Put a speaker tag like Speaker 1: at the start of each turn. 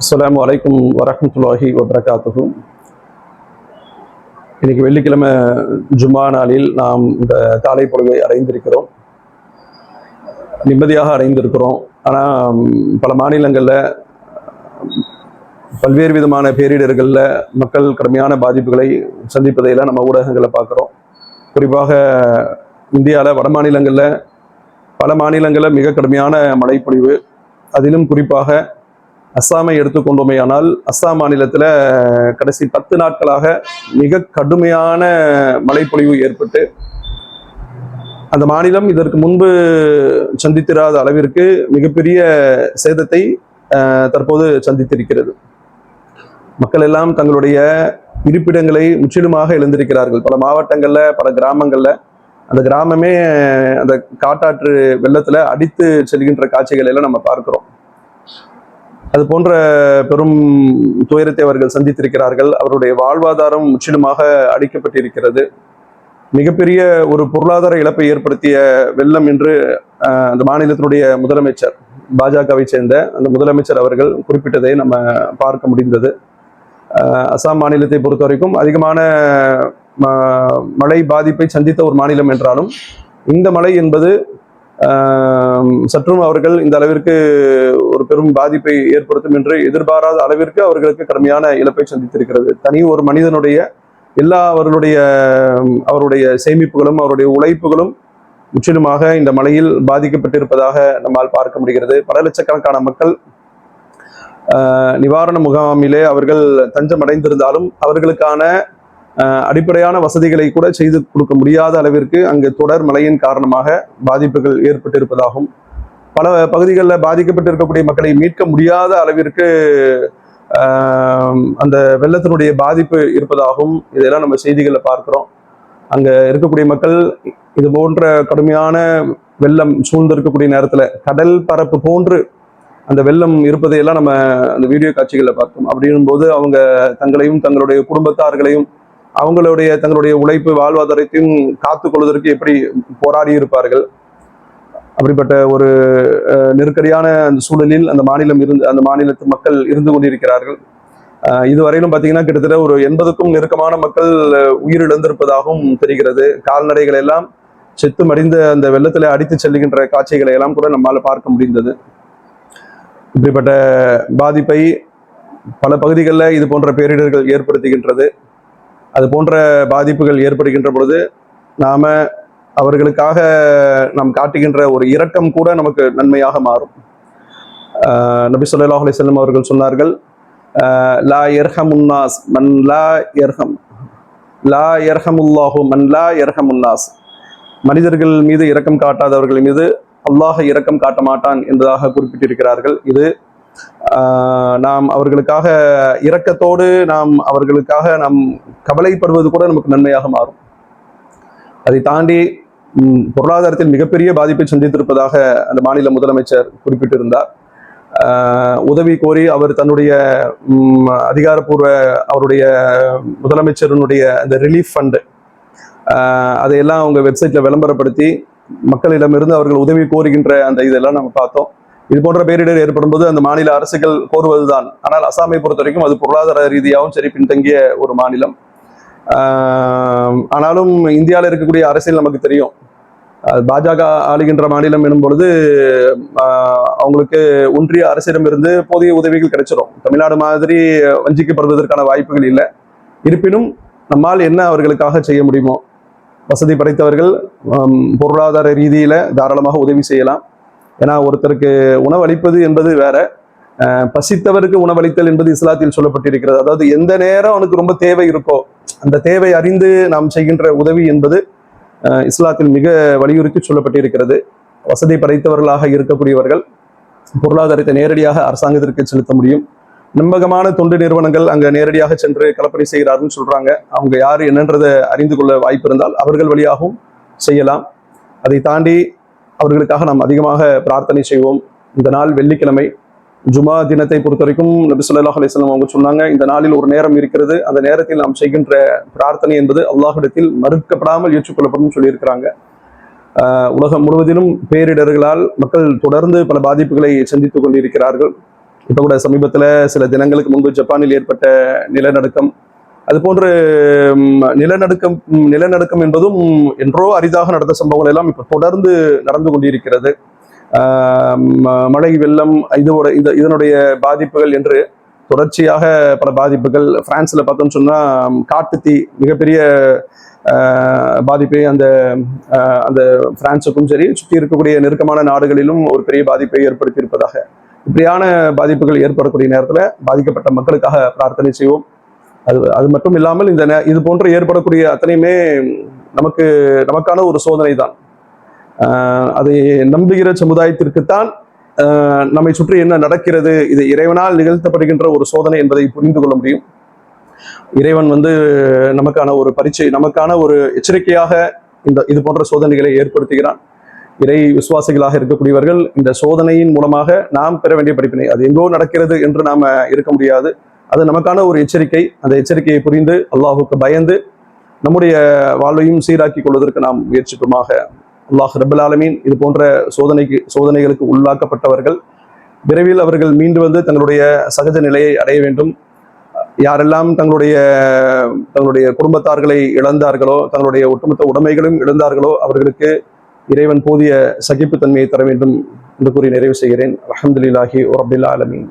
Speaker 1: அஸ்ஸலாமு அலைக்கும் வரஹ்மத்துல்லாஹி வபரகாத்துஹு. இன்னைக்கு வெள்ளிக்கிழமை ஜும்மா நாளில் நாம் இந்த காலை பொழுதை அடைந்திருக்கிறோம், நிம்மதியாக அடைந்திருக்கிறோம். ஆனால் பல மாநிலங்களில் பல்வேறு விதமான பேரிடர்களில் மக்கள் கடுமையான பாதிப்புகளை சந்திப்பதையெல்லாம் நம்ம ஊடகங்களில் பார்க்குறோம். குறிப்பாக இந்தியாவில் வட மாநிலங்களில் பல மாநிலங்களில் மிக கடுமையான மழைப்பொழிவு, அதிலும் குறிப்பாக அஸ்ஸாமை எடுத்துக்கொண்டோமேயானால் அஸ்ஸாம் மாநிலத்தில் கடைசி 10 நாட்களாக மிக கடுமையான மழைப்பொழிவு ஏற்பட்டு அந்த மாநிலம் இதற்கு முன்பு சந்தித்திராத அளவிற்கு மிகப்பெரிய சேதத்தை தற்போது சந்தித்திருக்கிறது. மக்கள் எல்லாம் தங்களுடைய இருப்பிடங்களை முற்றிலுமாக இழந்திருக்கிறார்கள். பல மாவட்டங்கள்ல, பல கிராமங்கள்ல அந்த கிராமமே அந்த காட்டாற்று வெள்ளத்துல அடித்து செல்கின்ற காட்சிகளை எல்லாம் நம்ம பார்க்கிறோம். அது போன்ற பெரும் துயரத்தை அவர்கள் சந்தித்திருக்கிறார்கள். அவருடைய வாழ்வாதாரம் முற்றிலுமாக அழிக்கப்பட்டிருக்கிறது. மிகப்பெரிய ஒரு பொருளாதார இழப்பை ஏற்படுத்திய வெள்ளம் என்று அந்த மாநிலத்தினுடைய முதலமைச்சர், பாஜகவை சேர்ந்த அந்த முதலமைச்சர் அவர்கள் குறிப்பிட்டதை நம்ம பார்க்க முடிந்தது. அசாம் மாநிலத்தை பொறுத்த வரைக்கும் அதிகமான மழை பாதிப்பை சந்தித்த ஒரு மாநிலம் என்றாலும் இந்த மழை என்பது சற்றும் அவர்கள் இந்த அளவிற்கு ஒரு பெரும் பாதிப்பை ஏற்படுத்தும் என்று எதிர்பாராத அளவிற்கு அவர்களுக்கு கடுமையான இழப்பை சந்தித்திருக்கிறது. தனி ஒரு மனிதனுடைய எல்லா அவருடைய சேமிப்புகளும் அவருடைய உழைப்புகளும் முற்றிலுமாக இந்த மழையில் பாதிக்கப்பட்டிருப்பதாக நம்மால் பார்க்க முடிகிறது. பல லட்சக்கணக்கான மக்கள் நிவாரண முகாமிலே அவர்கள் தஞ்சம் அடைந்திருந்தாலும் அவர்களுக்கான அடிப்படையான வசதிகளை கூட செய்து கொடுக்க முடியாத அளவிற்கு அங்கு தொடர் மழையின் காரணமாக பாதிப்புகள் ஏற்பட்டிருப்பதாகவும், பல பகுதிகளில் பாதிக்கப்பட்டிருக்கக்கூடிய மக்களை மீட்க முடியாத அளவிற்கு அந்த வெள்ளத்தினுடைய பாதிப்பு இருப்பதாகவும் இதெல்லாம் நம்ம செய்திகளில் பார்க்கிறோம். அங்க இருக்கக்கூடிய மக்கள் இது போன்ற கடுமையான வெள்ளம் சூழ்ந்திருக்கக்கூடிய நேரத்துல கடல் பரப்பு போன்று அந்த வெள்ளம் இருப்பதையெல்லாம் நம்ம அந்த வீடியோ காட்சிகளில் பார்த்தோம். அப்படின்னும் போது அவங்க தங்களையும் தங்களுடைய குடும்பத்தார்களையும் தங்களுடைய உழைப்பு வாழ்வாதாரத்தையும் காத்து கொள்வதற்கு எப்படி போராடி இருப்பார்கள். அப்படிப்பட்ட ஒரு நெருக்கடியான அந்த சூழலில் அந்த மாநிலத்து மக்கள் இருந்து கொண்டிருக்கிறார்கள். இதுவரையிலும் பார்த்தீங்கன்னா கிட்டத்தட்ட ஒரு 80க்கும் நெருக்கமான மக்கள் உயிரிழந்திருப்பதாகவும் தெரிகிறது. கால்நடைகள் எல்லாம் செத்து மடிந்த அந்த வெள்ளத்தில் அடித்து செல்லுகின்ற காட்சிகளை எல்லாம் கூட நம்மால் பார்க்க முடிந்தது. இப்படிப்பட்ட பாதிப்பை பல பகுதிகளில் இது போன்ற பேரிடர்கள் ஏற்படுத்துகின்றது. அது போன்ற பாதிப்புகள் ஏற்படுகின்ற பொழுது அவர்களுக்காக நாம் காட்டுகின்ற ஒரு இரக்கம் கூட நமக்கு நன்மையாக மாறும். நபி ஸல்லல்லாஹு அலைஹி வஸல்லம் அவர்கள் சொன்னார்கள், லா யர்ஹமுன்னாஸ் மன் லா யர்ஹம், லா யர்ஹமுல்லாஹு மன் லா யர்ஹமுன்னாஸ். மனிதர்கள் மீது இரக்கம் காட்டாதவர்கள் மீது அல்லாஹ் இரக்கம் காட்ட மாட்டான் என்பதாக குறிப்பிட்டிருக்கிறார்கள். இது நாம் அவர்களுக்காக இரக்கத்தோடு அவர்களுக்காக நாம் கவலைப்படுவது கூட நமக்கு நன்மையாக மாறும். அதை தாண்டி பொருளாதாரத்தில் மிகப்பெரிய பாதிப்பை சந்தித்திருப்பதாக அந்த மாநில முதலமைச்சர் குறிப்பிட்டிருந்தார். உதவி கோரி அவர் தன்னுடைய அதிகாரப்பூர்வ அவருடைய முதலமைச்சருடைய அந்த ரிலீஃப் ஃபண்டு அதையெல்லாம் அவங்க வெப்சைட்ல விளம்பரப்படுத்தி மக்களிடமிருந்து அவர்கள் உதவி கோருகின்ற அந்த இதெல்லாம் நம்ம பார்த்தோம். இது போன்ற பேரிடர் ஏற்படும் போது அந்த மாநில அரசுகள் கோருவதுதான். ஆனால் அசாமை பொறுத்த வரைக்கும் அது பொருளாதார ரீதியாகவும் சரி பின்தங்கிய ஒரு மாநிலம். ஆனாலும் இந்தியாவில் இருக்கக்கூடிய அரசியல் நமக்கு தெரியும். பாஜக ஆளுகின்ற மாநிலம் எனும் பொழுது அவங்களுக்கு ஒன்றிய அரசிடமிருந்து போதிய உதவிகள் கிடைச்சிடும். தமிழ்நாடு மாதிரி வஞ்சிக்கப்படுவதற்கான வாய்ப்புகள் இல்லை. இருப்பினும் நம்மால் என்ன அவர்களுக்காக செய்ய முடியுமோ, வசதி படைத்தவர்கள் பொருளாதார ரீதியில தாராளமாக உதவி செய்யலாம். ஏன்னா ஒருத்தருக்கு உணவளிப்பது என்பது வேற, பசித்தவருக்கு உணவளித்தல் என்பது இஸ்லாத்தில் சொல்லப்பட்டிருக்கிறது. அதாவது எந்த நேரம் அவனுக்கு ரொம்ப தேவை இருக்கோ அந்த தேவை அறிந்து நாம் செய்கின்ற உதவி என்பது இஸ்லாத்தில் மிக வலியுறுத்தி சொல்லப்பட்டிருக்கிறது. வசதி படைத்தவர்களாக இருக்கக்கூடியவர்கள் பொருளாதாரத்தை நேரடியாக அரசாங்கத்திற்கு செலுத்த முடியும். நம்பகமான தொண்டு நிறுவனங்கள் அங்க நேரடியாக சென்று களப்பணி செய்கிறார்கள் சொல்றாங்க. அவங்க யாரு என்னன்றதை அறிந்து கொள்ள வாய்ப்பு இருந்தால் அவர்கள் வழியாகவும் செய்யலாம். அதை தாண்டி அவர்களுக்காக நாம் அதிகமாக பிரார்த்தனை செய்வோம். இந்த நாள் வெள்ளிக்கிழமை ஜுமா தினத்தை பொறுத்த வரைக்கும் நபி ஸல்லல்லாஹு அலைஹி வஸல்லம் அவங்க சொன்னாங்க, இந்த நாளில் ஒரு நேரம் இருக்கிறது, அந்த நேரத்தில் நாம் செய்கின்ற பிரார்த்தனை என்பது அல்லாஹ்விடத்தில் மறுக்கப்படாமல் ஏற்றுக்கொள்ளப்படும் சொல்லியிருக்கிறாங்க. உலகம் முழுவதிலும் பேரிடர்களால் மக்கள் தொடர்ந்து பல பாதிப்புகளை சந்தித்துக் கொண்டிருக்கிறார்கள். இப்போ கூட சமீபத்தில் சில தினங்களுக்கு முன்பு ஜப்பானில் ஏற்பட்ட நிலநடுக்கம், அது போன்று நிலநடுக்கம் என்பதும் என்றோ அரிதாக நடந்த சம்பவங்கள் எல்லாம் இப்போ தொடர்ந்து நடந்து கொண்டிருக்கிறது. மழை, வெள்ளம், இதனுடைய பாதிப்புகள் என்று தொடர்ச்சியாக பல பாதிப்புகள். பிரான்ஸ்ல பார்த்தோம்னு சொன்னா காட்டு தீ மிகப்பெரிய பாதிப்பை அந்த அந்த பிரான்ஸுக்கும் சரி சுற்றி இருக்கக்கூடிய நெருக்கமான நாடுகளிலும் ஒரு பெரிய பாதிப்பை ஏற்படுத்தி இருப்பதாக. இப்படியான பாதிப்புகள் ஏற்படக்கூடிய நேரத்தில் பாதிக்கப்பட்ட மக்களுக்காக பிரார்த்தனை செய்வோம். அது மட்டும் இல்லாமல் இது போன்று ஏற்படக்கூடிய அத்தனையுமே நமக்கான ஒரு சோதனை தான். அதை நம்புகிற சமுதாயத்திற்குத்தான் நம்மை சுற்றி என்ன நடக்கிறது, இது இறைவனால் நிகழ்த்தப்படுகின்ற ஒரு சோதனை என்பதை புரிந்து கொள்ள முடியும். இறைவன் நமக்கான ஒரு பரீட்சை, நமக்கான ஒரு எச்சரிக்கையாக இது போன்ற சோதனைகளை ஏற்படுத்துகிறான். இறை விசுவாசிகளாக இருக்கக்கூடியவர்கள் இந்த சோதனையின் மூலமாக நாம் பெற வேண்டிய படிப்பினை, அது எங்கோ நடக்கிறது என்று நாம இருக்க முடியாது. அது நமக்கான ஒரு எச்சரிக்கை. அந்த எச்சரிக்கையை புரிந்து அல்லாஹுக்கு பயந்து நம்முடைய வாழ்வையும் சீராக்கி கொள்வதற்கு நாம் முயற்சிப்போமாக. அல்லாஹ் ரப்பல் ஆலமீன் இது போன்ற சோதனைகளுக்கு உள்ளாக்கப்பட்டவர்கள் விரைவில் அவர்கள் மீண்டு தங்களுடைய சகஜ நிலையை அடைய வேண்டும். யாரெல்லாம் தங்களுடைய குடும்பத்தார்களை இழந்தார்களோ, தங்களுடைய ஒட்டுமொத்த உடைமைகளையும் இழந்தார்களோ, அவர்களுக்கு இறைவன் போதிய சகிப்புத்தன்மையை தர வேண்டும் என்று கூறி நிறைவு செய்கிறேன். அல்ஹம்துலில்லாஹி ரப்பில் ஆலமீன்.